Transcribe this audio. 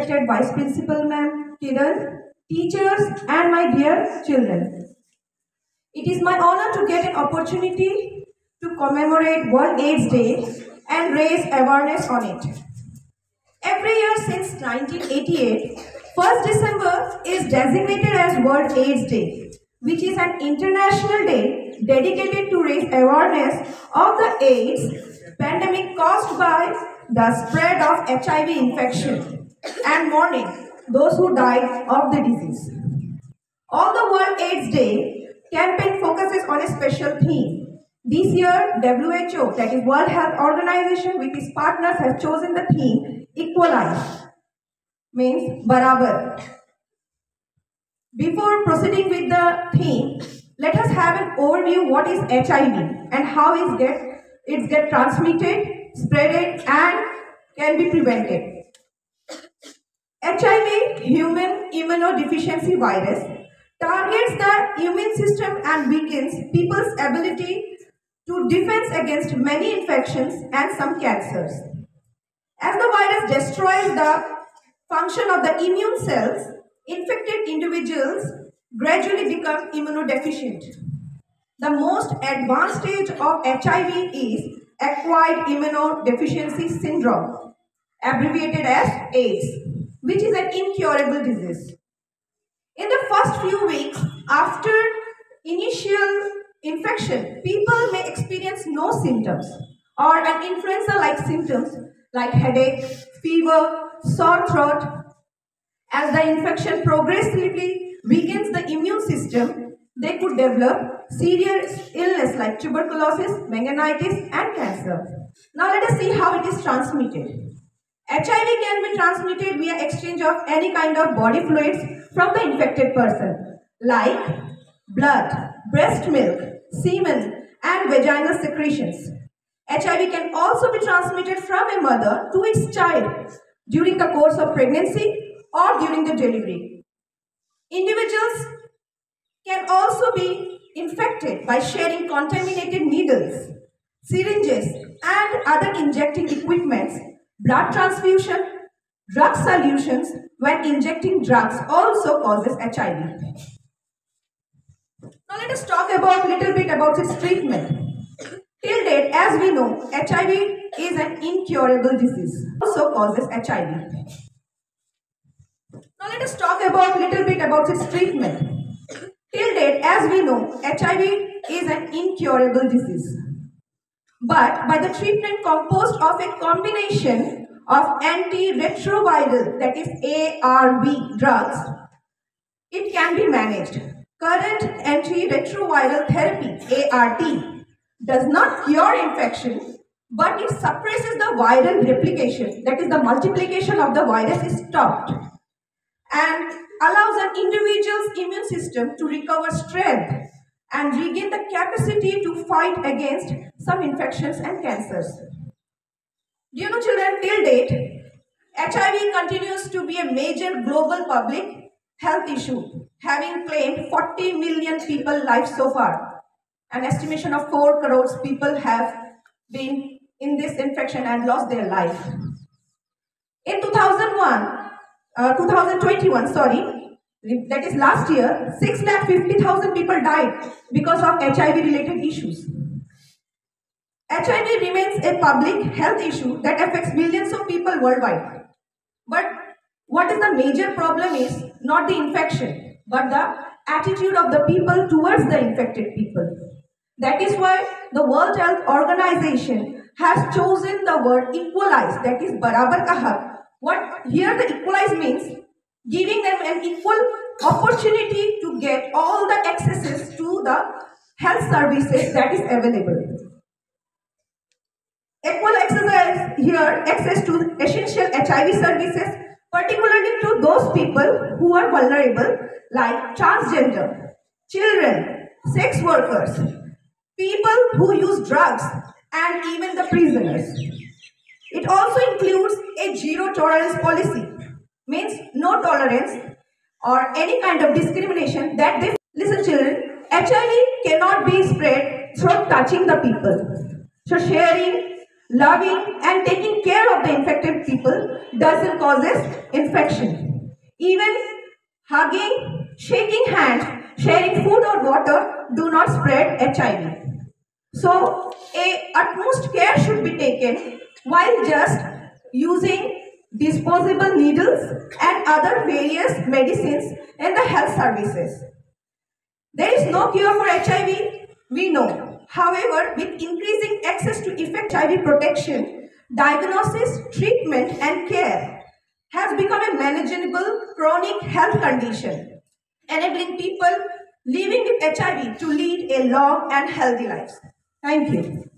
respected Vice Principal Ma'am Kiran, teachers and my dear children. It is my honor to get an opportunity to commemorate World AIDS Day and raise awareness on it. Every year since 1988, 1st December is designated as World AIDS Day, which is an international day dedicated to raise awareness of the AIDS pandemic caused by the spread of HIV infection and mourning those who died of the disease. On the World AIDS Day campaign focuses on a special theme. This year, WHO, that is World Health Organization, with its partners has chosen the theme Equalize, means Barabar. Before proceeding with the theme, let us have an overview what is HIV and how it gets transmitted, spreaded and can be prevented. HIV, human immunodeficiency virus, targets the immune system and weakens people's ability to defend against many infections and some cancers. As the virus destroys the function of the immune cells, infected individuals gradually become immunodeficient. The most advanced stage of HIV is acquired immunodeficiency syndrome, abbreviated as AIDS, which is an incurable disease. In the first few weeks after initial infection, people may experience no symptoms or an influenza-like symptoms like headache, fever, sore throat. As the infection progressively weakens the immune system, they could develop serious illness like tuberculosis, meningitis and cancer. Now let us see how it is transmitted. HIV can be transmitted via exchange of any kind of body fluids from the infected person like blood, breast milk, semen and vaginal secretions. HIV can also be transmitted from a mother to its child during the course of pregnancy or during the delivery. Individuals can also be infected by sharing contaminated needles, syringes and other injecting equipments. Blood transfusion, drug solutions when injecting drugs also causes HIV. Now let us talk about little bit about its treatment. Till date, as we know, HIV is an incurable disease, also causes HIV. Now let us talk about little bit about its treatment. Till date, as we know, HIV is an incurable disease. But by the treatment composed of a combination of antiretroviral, that is ARV drugs, it can be managed. Current antiretroviral therapy, ART, does not cure infection, but it suppresses the viral replication, that is the multiplication of the virus is stopped, and allows an individual's immune system to recover strength and regain the capacity to fight against some infections and cancers. Do you know, children, till date, HIV continues to be a major global public health issue, having claimed 40 million people lives so far. An estimation of 4 crores people have been in this infection and lost their life. In 2021, that is last year, 650,000 people died because of HIV-related issues. HIV remains a public health issue that affects millions of people worldwide. But what is the major problem is not the infection, but the attitude of the people towards the infected people. That is why the World Health Organization has chosen the word equalize, that is barabar ka hak. What here the equalize means giving them an equal opportunity to get all the accesses to the health services that is available. Equal access here, access to essential HIV services, particularly to those people who are vulnerable like transgender, children, sex workers, people who use drugs and even the prisoners. It also includes a zero tolerance policy, means no tolerance or any kind of discrimination that they... Listen children, HIV cannot be spread through touching the people. So sharing, loving and taking taking care of the infected people doesn't cause infection. Even hugging, shaking hands, sharing food or water do not spread HIV. So, utmost care should be taken while just using disposable needles and other various medicines in the health services. There is no cure for HIV, we know. However, with increasing access to effective HIV protection, diagnosis, treatment and care has become a manageable chronic health condition, enabling people living with HIV to lead a long and healthy life. Thank you.